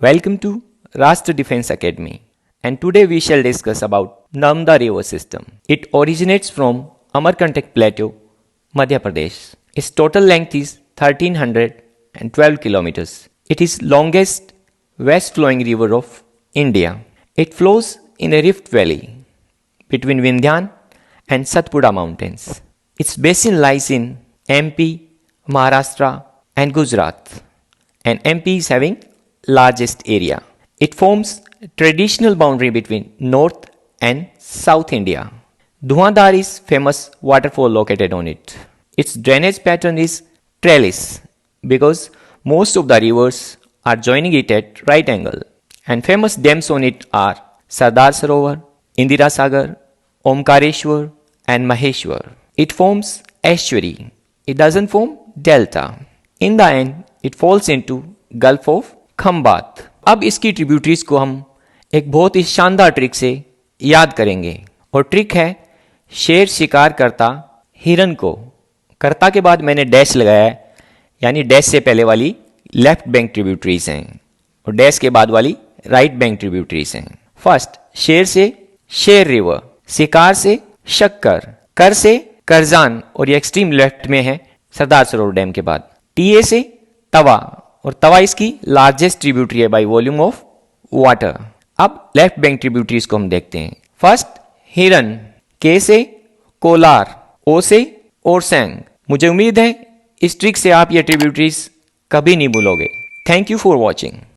Welcome to Rashtra Defense Academy, and today we shall discuss about Narmada River System. It originates from Amarkantak Plateau, Madhya Pradesh. Its total length is 1312 kilometers. It is longest west-flowing river of India. It flows in a rift valley between Vindhyan and Satpura mountains. Its basin lies in MP, Maharashtra and Gujarat, and MP is having largest area. It forms a traditional boundary between North and South India. Dhuandhar is famous waterfall located on it. Its drainage pattern is trellis because most of the rivers are joining it at right angle, and famous dams on it are Sardar Sarovar, Indira Sagar, Omkareshwar and Maheshwar. It forms estuary. It doesn't form delta. In the end, it falls into Gulf of Khambhat. अब इसकी tributaries को हम एक बहुत ही शानदार trick से याद करेंगे, और ट्रिक है शेर शिकार करता हिरन को। करता के बाद मैंने डैश लगाया है, यानी डैश से पहले वाली लेफ्ट बैंक ट्रिब्यूटरीज हैं और डैश के बाद वाली राइट बैंक ट्रिब्यूटरीज हैं। फर्स्ट शेर से शेर रिवर, शिकार से शक्कर, कर से करजान और ये एक्सट्रीम लेफ्ट में है सरदार सरोवर डैम के बाद। टीए से तवा, और तवा इसकी लार्जेस्ट ट्रिब्यूटरी है बाय वॉल्यूम ऑफ वाटर। अब लेफ्ट बैंक ट्रिब्यूटरीज को हम देखते हैं। फर्स्ट हिरन, के से कोलार, ओ से ओरसैंग। मुझे उम्मीद है इस ट्रिक से आप ये ट्रिब्यूटरीज कभी नहीं भूलोगे। Thank you for watching.